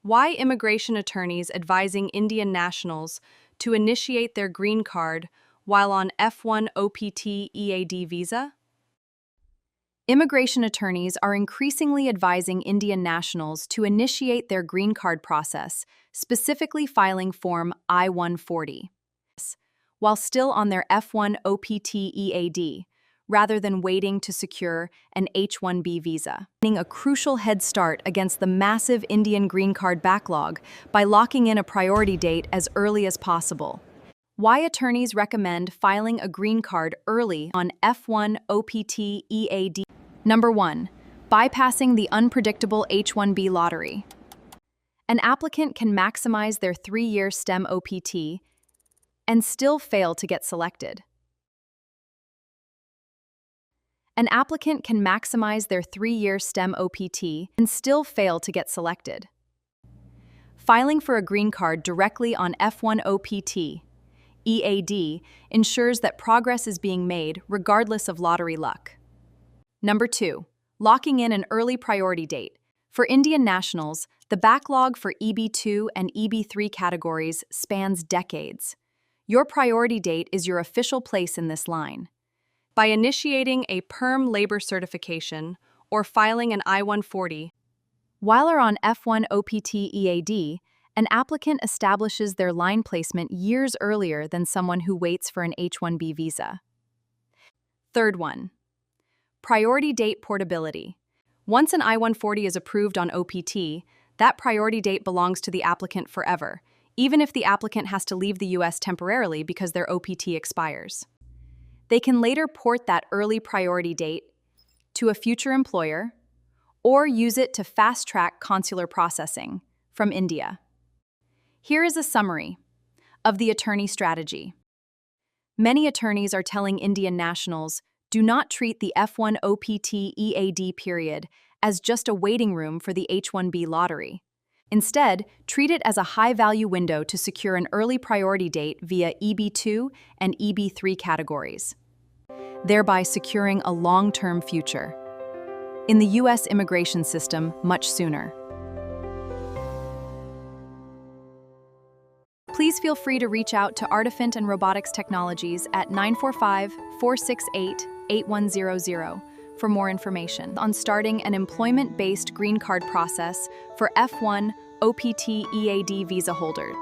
Why immigration attorneys advising Indian nationals to initiate their green card while on F-1 OPT EAD visa? Immigration attorneys are increasingly advising Indian nationals to initiate their green card process, specifically filing Form I-140, while still on their F-1 OPT EAD, rather than waiting to secure an H-1B visa, gaining a crucial head start against the massive Indian green card backlog by locking in a priority date as early as possible. Why attorneys recommend filing a green card early on F-1 OPT EAD. Number 1. Bypassing the unpredictable H-1B lottery. An applicant can maximize their 3-year STEM OPT and still fail to get selected. An applicant can maximize their 3-year STEM OPT and still fail to get selected. Filing for a green card directly on F-1 OPT EAD ensures that progress is being made regardless of lottery luck. Number 2. Locking in an early priority date. For Indian nationals, the backlog for EB2 and EB3 categories spans decades. Your priority date is your official place in this line. By initiating a PERM labor certification or filing an I-140, while are on F-1 OPT EAD, an applicant establishes their line placement years earlier than someone who waits for an H-1B visa. Third one. Priority date portability. Once an I-140 is approved on OPT, that priority date belongs to the applicant forever, even if the applicant has to leave the U.S. temporarily because their OPT expires. They can later port that early priority date to a future employer or use it to fast-track consular processing from India. Here is a summary of the attorney strategy. Many attorneys are telling Indian nationals, do not treat the F-1 OPT EAD period as just a waiting room for the H-1B lottery. Instead, treat it as a high-value window to secure an early priority date via EB2 and EB3 categories, thereby securing a long-term future in the U.S. immigration system much sooner. Please feel free to reach out to Artifint Robotics Technologies at 945-468-8100 for more information on starting an employment-based green card process for F-1 OPT EAD visa holders.